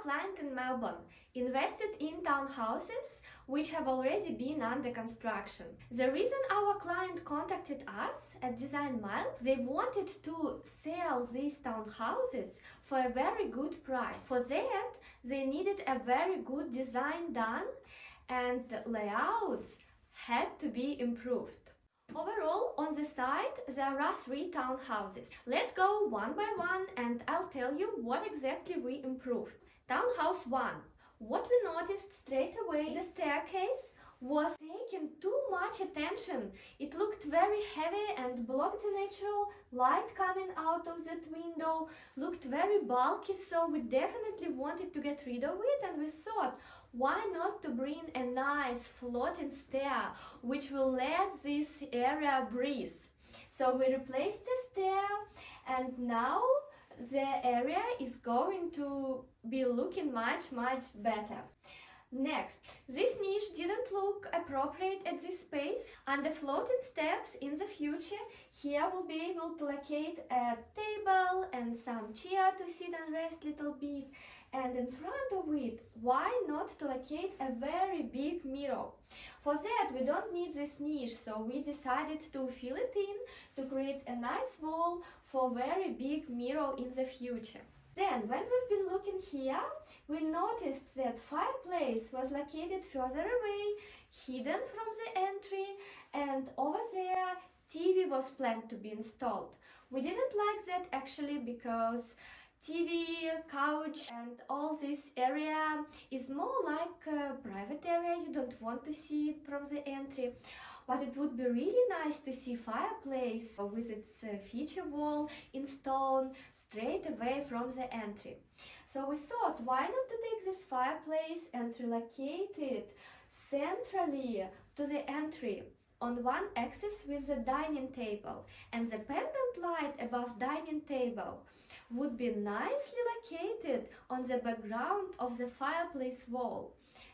client in Melbourne invested in townhouses which have already been under construction. The reason our client contacted us at Design Mile, they wanted to sell these townhouses for a very good price. For that, they needed a very good design done and layouts had to be improved. Overall, on the site, there are 3 townhouses. Let's go one by one and I'll tell you what exactly we improved. Townhouse 1. What we noticed straight away, the staircase was taking too much attention. It looked very heavy and blocked the natural light coming out of that window, looked very bulky, so we definitely wanted to get rid of it, and we thought, why not to bring a nice floating stair which will let this area breathe. So we replaced the stair and now the area is going to be looking much better. Next, this niche didn't look appropriate at this space, and the floating steps in the future, here we'll be able to locate a table and some chair to sit and rest a little bit, and in front of it, why not to locate a very big mirror? For that, we don't need this niche, so we decided to fill it in to create a nice wall for very big mirror in the future. Then, when we've been looking here, we noticed that fireplace was located further away, hidden from the entry, and over there TV was planned to be installed. We didn't like that actually because TV, couch and all this area is more like a private area, you don't want to see it from the entry. But it would be really nice to see fireplace with its feature wall in stone straight away from the entry. So we thought, why not to take this fireplace and relocate it centrally to the entry on one axis with the dining table, and the pendant light above dining table would be nicely located on the background of the fireplace wall.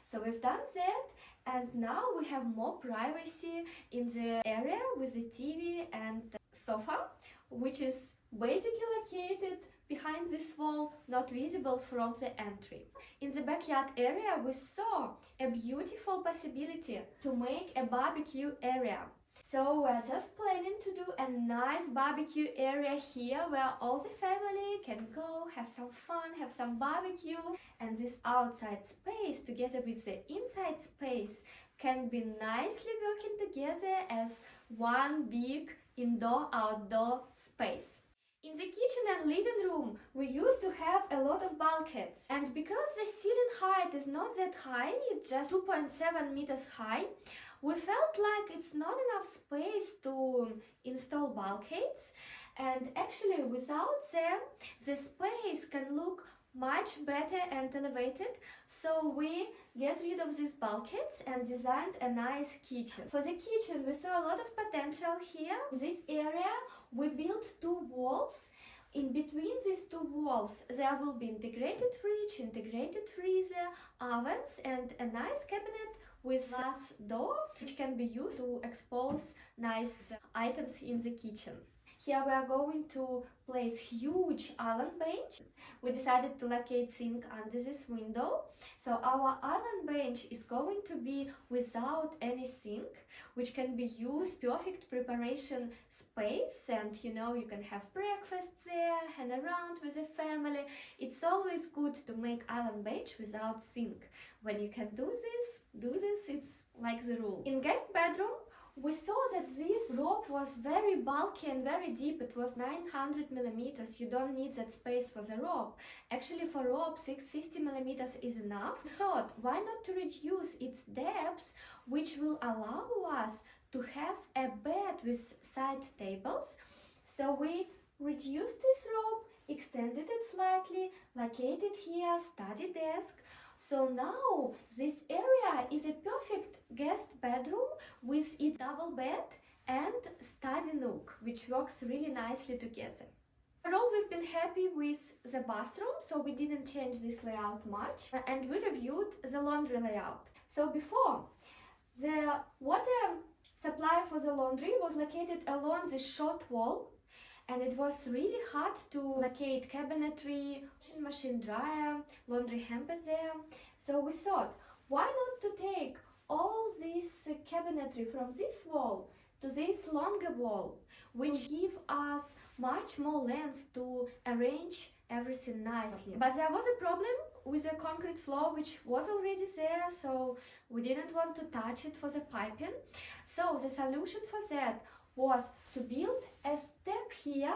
So we've done that, and now we have more privacy in the area with the TV and the sofa, which is basically located behind this wall, not visible from the entry. In the backyard area, we saw a beautiful possibility to make a barbecue area. So we're just planning to do a nice barbecue area here where all the family can go, have some fun, have some barbecue, and this outside space together with the inside space can be nicely working together as one big indoor-outdoor space. In the kitchen and living room, we used to have a lot of bulkheads, and because the ceiling height is not that high, it's just 2.7 meters high, we felt like it's not enough space to install bulkheads, and actually without them, the space can look much better and elevated, so we get rid of these bulkheads and designed a nice kitchen. For the kitchen, we saw a lot of potential here. In this area, we built 2 walls. In between these 2 walls, there will be integrated fridge, integrated freezer, ovens, and a nice cabinet with glass door, which can be used to expose nice items in the kitchen. Here we are going to place huge island bench. We decided to locate sink under this window. So our island bench is going to be without any sink, which can be used perfect preparation space, and you know, you can have breakfast there, hang around with the family. It's always good to make island bench without sink. When you can do this, it's like the rule. In guest bedroom, we saw that this rope was very bulky and very deep. It was 900 millimeters. You don't need that space for the rope. Actually, for rope, 650 millimeters is enough. We thought, why not to reduce its depth, which will allow us to have a bed with side tables. So we reduced this rope, extended it slightly, located here, study desk. So now this area is a perfect guest bedroom with its double bed and study nook, which works really nicely together. Overall, we've been happy with the bathroom, so we didn't change this layout much, and we reviewed the laundry layout. So before, the water supply for the laundry was located along the short wall, and it was really hard to locate cabinetry, washing machine, dryer, laundry hampers there. So we thought, why not to take all this cabinetry from this wall to this longer wall, which give us much more length to arrange everything nicely. But there was a problem with the concrete floor, which was already there, so we didn't want to touch it for the piping. So the solution for that was to build a step here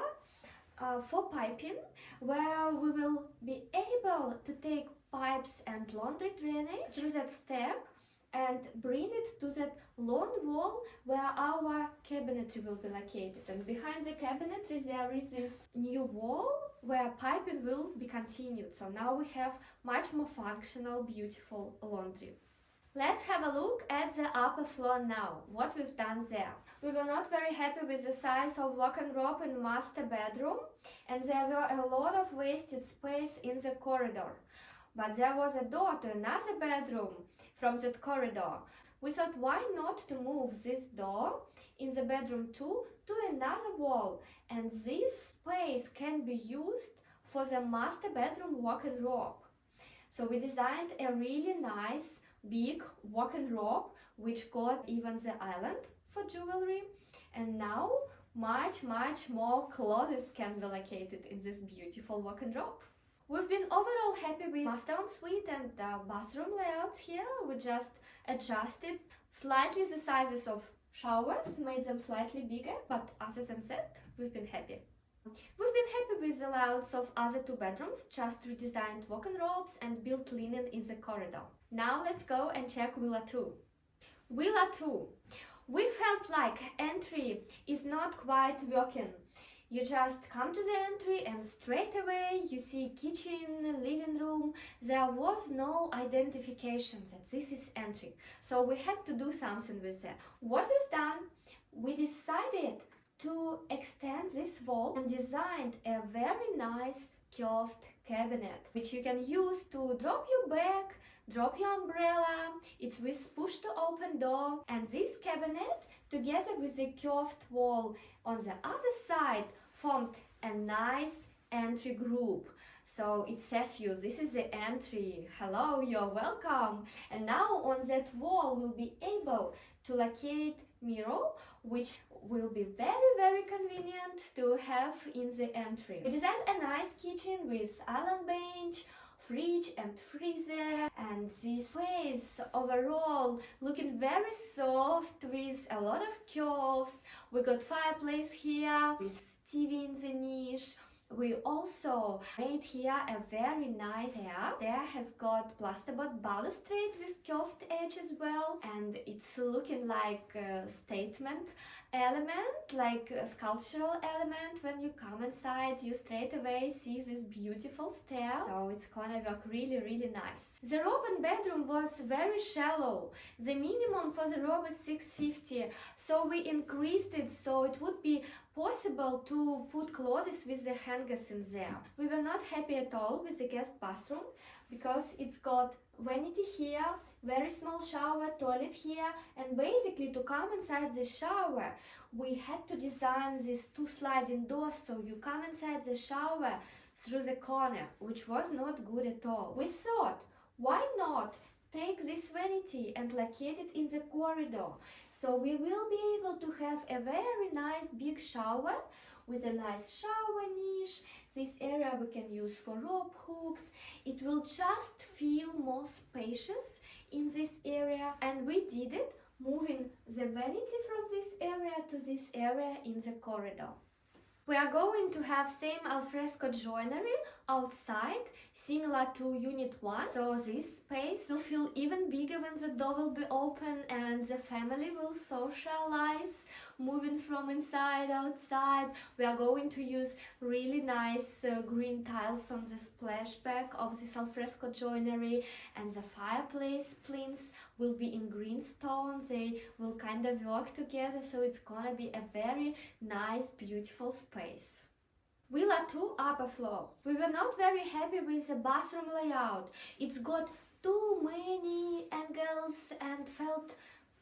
for piping, where we will be able to take pipes and laundry drainage through that step and bring it to that long wall where our cabinetry will be located. And behind the cabinetry there is this new wall where piping will be continued. So now we have much more functional, beautiful laundry. Let's have a look at the upper floor now, what we've done there. We were not very happy with the size of walk-and-robe in master bedroom, and there were a lot of wasted space in the corridor. But there was a door to another bedroom from that corridor. We thought, why not to move this door in the bedroom 2 to another wall, and this space can be used for the master bedroom walk-and-robe. So we designed a really nice big walk-and-robe which got even the island for jewelry, and now much more clothes can be located in this beautiful walk-and-robe. We've been overall happy with master ensuite and bathroom layouts here. We just adjusted slightly the sizes of showers, made them slightly bigger, but other than that, we've been happy. We've been happy with the layouts of other 2 bedrooms, just redesigned walk-and-robes and built linen in the corridor. Now let's go and check Villa 2. Villa 2. We felt like entry is not quite working. You just come to the entry and straight away you see kitchen, living room. There was no identification that this is entry. So we had to do something with that. What we've done, we decided to extend this wall and designed a very nice curved cabinet, which you can use to drop your bag, drop your umbrella. It's with push to open door, and this cabinet together with the curved wall on the other side formed a nice entry group. So it says you, this is the entry, hello, you're welcome. And now on that wall we'll be able to locate mirror, which will be very convenient to have in the entry. We designed a nice kitchen with island bench, fridge and freezer, and this space overall looking very soft with a lot of curves. We got fireplace here with TV in the niche. We also made here a very nice stair. Stair has got plasterboard balustrade with curved edge as well, and it's looking like a statement element, like a sculptural element. When you come inside, you straight away see this beautiful stair, so it's gonna work really nice. The robe and bedroom was very shallow. The minimum for the robe is 650, so we increased it so it would be possible to put clothes with the hangers in there. We were not happy at all with the guest bathroom because it's got vanity here, very small shower, toilet here, and basically to come inside the shower we had to design these 2 sliding doors, so you come inside the shower through the corner, which was not good at all. We thought, why not take this vanity and locate it in the corridor, so we will be able to have a very nice big shower with a nice shower niche. This area we can use for rope hooks. It will just feel more spacious in this area, and we did it moving the vanity from this area to this area in the corridor. We are going to have same alfresco joinery outside, similar to Unit 1, so this space will feel even bigger when the door will be open and the family will socialize, moving from inside outside. We are going to use really nice green tiles on the splashback of this alfresco joinery, and the fireplace plinths will be in green stone. They will kind of work together, so it's gonna be a very nice, beautiful space. Villa 2 upper floor. We were not very happy with the bathroom layout. It's got too many angles and felt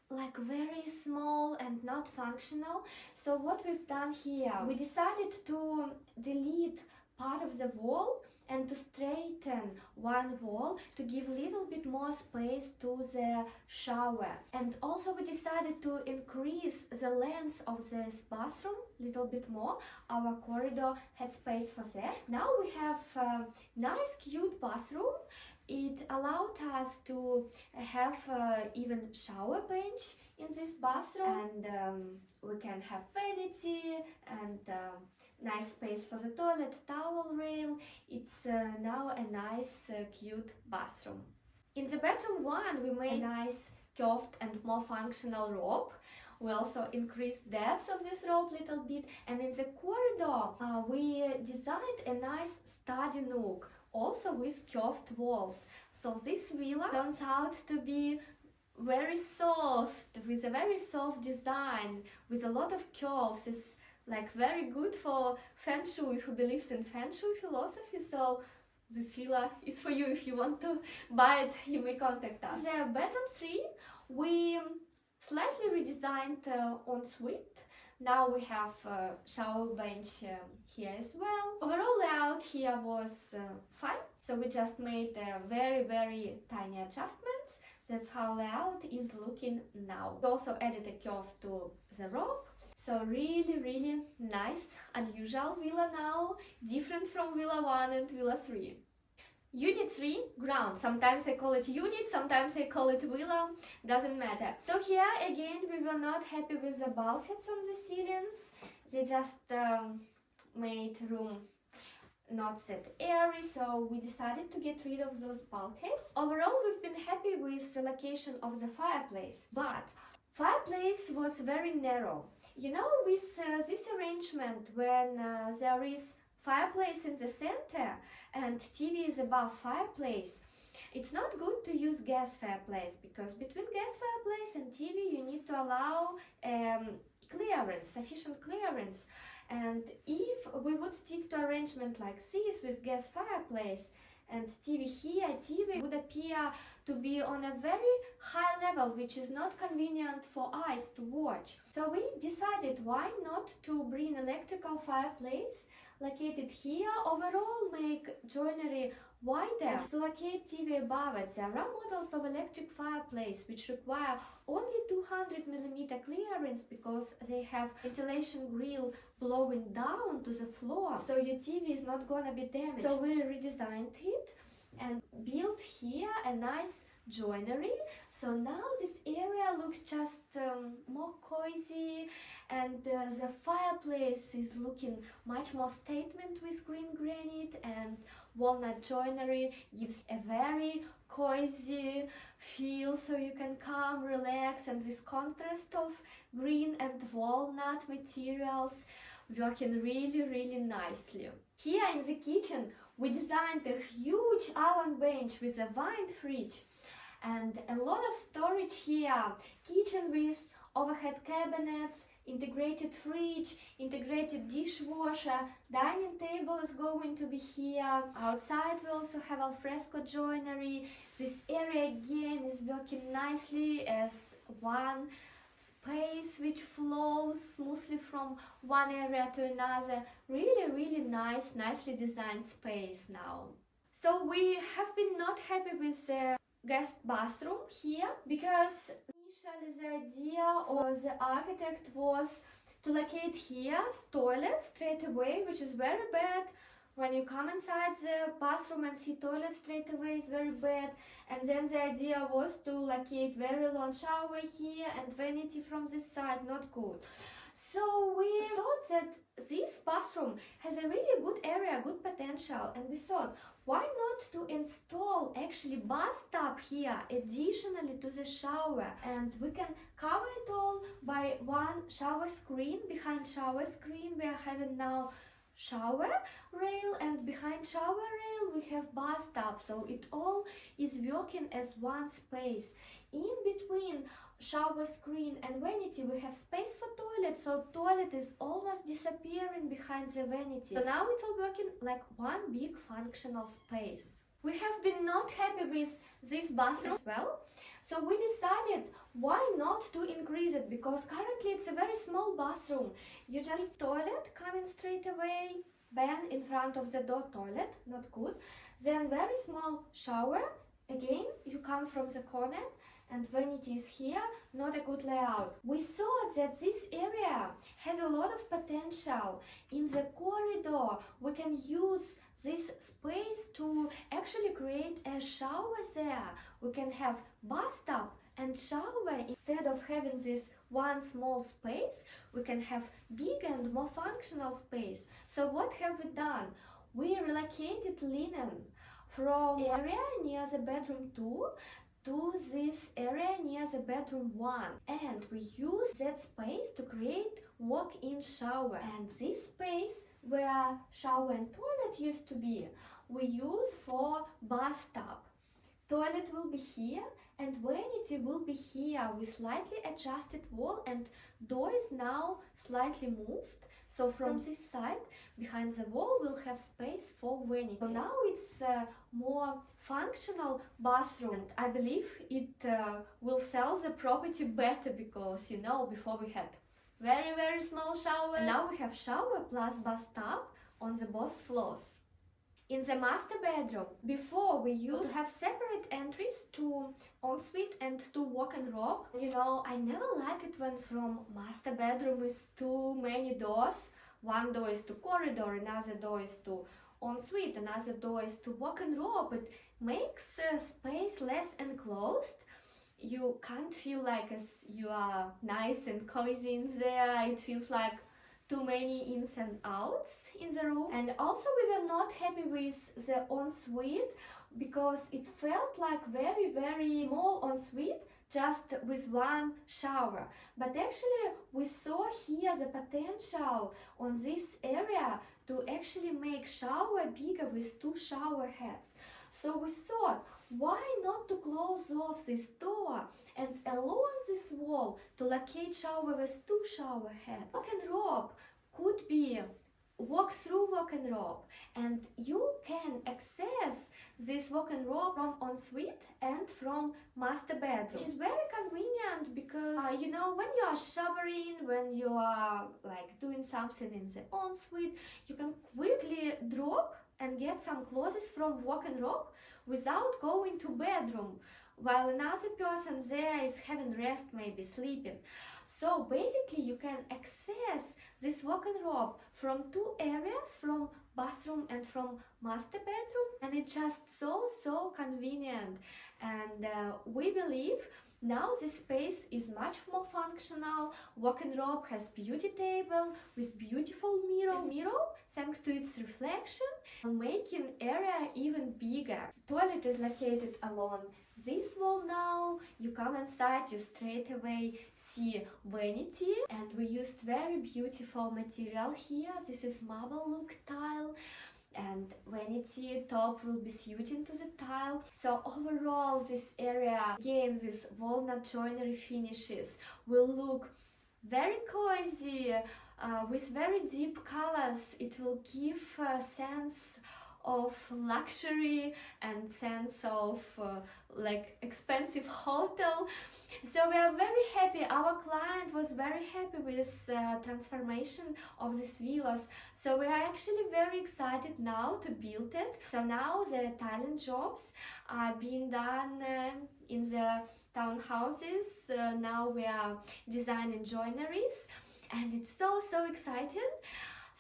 like very small and not functional. So what we've done here, we decided to delete part of the wall and to straighten one wall to give a little bit more space to the shower. And also we decided to increase the length of this bathroom a little bit more. Our corridor had space for that. Now we have a nice cute bathroom. It allowed us to have even shower bench in this bathroom, and we can have vanity and nice space for the toilet, towel rail. It's now a nice cute bathroom. In the bedroom one we made a nice curved and more functional rope. We also increased depth of this rope a little bit, and in the corridor we designed a nice study nook, also with curved walls. So this villa turns out to be very soft, with a very soft design, with a lot of curves. It's like very good for Feng Shui, who believes in Feng Shui philosophy. So this villa is for you. If you want to buy it, you may contact us. The bedroom 3, we slightly redesigned ensuite. Now we have a shower bench here as well. Overall layout here was fine, so we just made very tiny adjustments. That's how layout is looking now. We also added a curve to the rope. So really nice, unusual villa now, different from Villa 1 and Villa 3. Unit 3, ground. Sometimes I call it unit, sometimes I call it villa, doesn't matter. So here again we were not happy with the bulkheads on the ceilings. They just made room not that airy, so we decided to get rid of those bulkheads. Overall we've been happy with the location of the fireplace, but fireplace was very narrow. You know, with this arrangement, when there is fireplace in the center and TV is above fireplace, it's not good to use gas fireplace, because between gas fireplace and TV you need to allow clearance, sufficient clearance. And if we would stick to arrangement like this with gas fireplace and TV here, TV would appear to be on a very high level, which is not convenient for eyes to watch. So we decided why not to bring electrical fireplace located here, overall make joinery wider, and to locate TV above it. There are models of electric fireplace which require only 200mm clearance, because they have ventilation grill blowing down to the floor, so your TV is not gonna be damaged. So we redesigned it and built here a nice joinery. So now this area looks just more cozy, and the fireplace is looking much more statement with green granite, and walnut joinery gives a very cozy feel, so you can come, relax, and this contrast of green and walnut materials working really nicely. Here in the kitchen we designed a huge iron bench with a wine fridge and a lot of storage here. Kitchen with overhead cabinets, integrated fridge, integrated dishwasher, dining table is going to be here. Outside we also have alfresco joinery. This area again is working nicely as one space which flows smoothly from one area to another. Really nice, nicely designed space now. So we have been not happy with the guest bathroom here, because initially the idea of the architect was to locate here toilet straight away, which is very bad. When you come inside the bathroom and see toilet straight away is very bad. And then the idea was to locate very long shower here and vanity from this side, not good. So we thought that this bathroom has a really good area, good potential, and we thought, why not to install actually bathtub here additionally to the shower, and we can cover it all by one shower screen. Behind shower screen we are having now shower rail, and behind shower rail we have bathtub, so it all is working as one space. In between shower screen and vanity we have space for toilet, so toilet is almost disappearing behind the vanity. So now it's all working like one big functional space. We have been not happy with this bathroom as well, so we decided why not to increase it, because currently it's a very small bathroom. You just toilet coming straight away, then in front of the door toilet, not good. Then very small shower, again you come from the corner and vanity is here, not a good layout. We thought that this area has a lot of potential. In the corridor we can use this space to actually create a shower there. We can have bathtub and shower. Instead of having this one small space, we can have big and more functional space. So what have we done? We relocated linen from area near the bedroom 2 to this area near the bedroom 1, and we use that space to create walk-in shower. And this space where shower and toilet used to be, we use for bathtub. Toilet will be here and vanity will be here with slightly adjusted wall, and door is now slightly moved. So from this side, behind the wall, we'll have space for vanity. So now it's a more functional bathroom, and I believe it will sell the property better, because, you know, before we had very small shower, and now we have shower plus bathtub on the both floors. In the master bedroom, before we used to have separate entries to ensuite and to walk-in robe. You know, I never like it when from master bedroom with too many doors. One door is to corridor, another door is to ensuite, another door is to walk-in robe. It makes space less enclosed. You can't feel like as you are nice and cozy in there. It feels like too many ins and outs in the room. And also we were not happy with the ensuite, because it felt like very small ensuite just with one shower. But actually we saw here the potential on this area to actually make shower bigger with 2 shower heads. So we thought, why not to close off this door and along this wall to locate shower with 2 shower heads. Walk-in robe could be walk-through walk-in robe, and you can access this walk-in robe from ensuite and from master bedroom, which is very convenient because you know, when you are showering, when you are like doing something in the ensuite, you can quickly drop and get some clothes from walk-in robe without going to bedroom, while another person there is having rest, maybe sleeping. So basically you can access this walk-in robe from 2 areas, from bathroom and from master bedroom, and it's just so convenient. And we believe now this space is much more functional. Walk-in robe has beauty table with beautiful mirror thanks to its reflection, making area even bigger. Toilet is located along this wall now. You come inside, you straight away see vanity, and we used very beautiful material here. This is marble look tile, and vanity top will be suiting to the tile. So overall this area, again with walnut joinery finishes, will look very cozy with very deep colors. It will give a sense of luxury and sense of like expensive hotel. So we are very happy. Our client was very happy with transformation of these villas. So we are actually very excited now to build it. So now the tiling jobs are being done in the townhouses. Now we are designing joineries, and it's so exciting.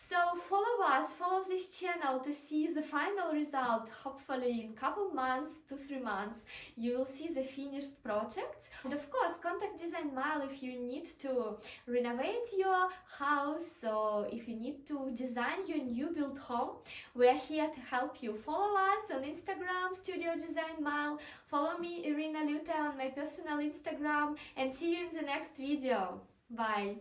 So follow this channel to see the final result. Hopefully in couple months, 2-3 months, you will see the finished projects. And of course, contact Design Mile if you need to renovate your house, or if you need to design your new built home. We are here to help you. Follow us on Instagram, Studio Design Mile. Follow me, Irina Liutaia, on my personal Instagram, and see you in the next video. Bye!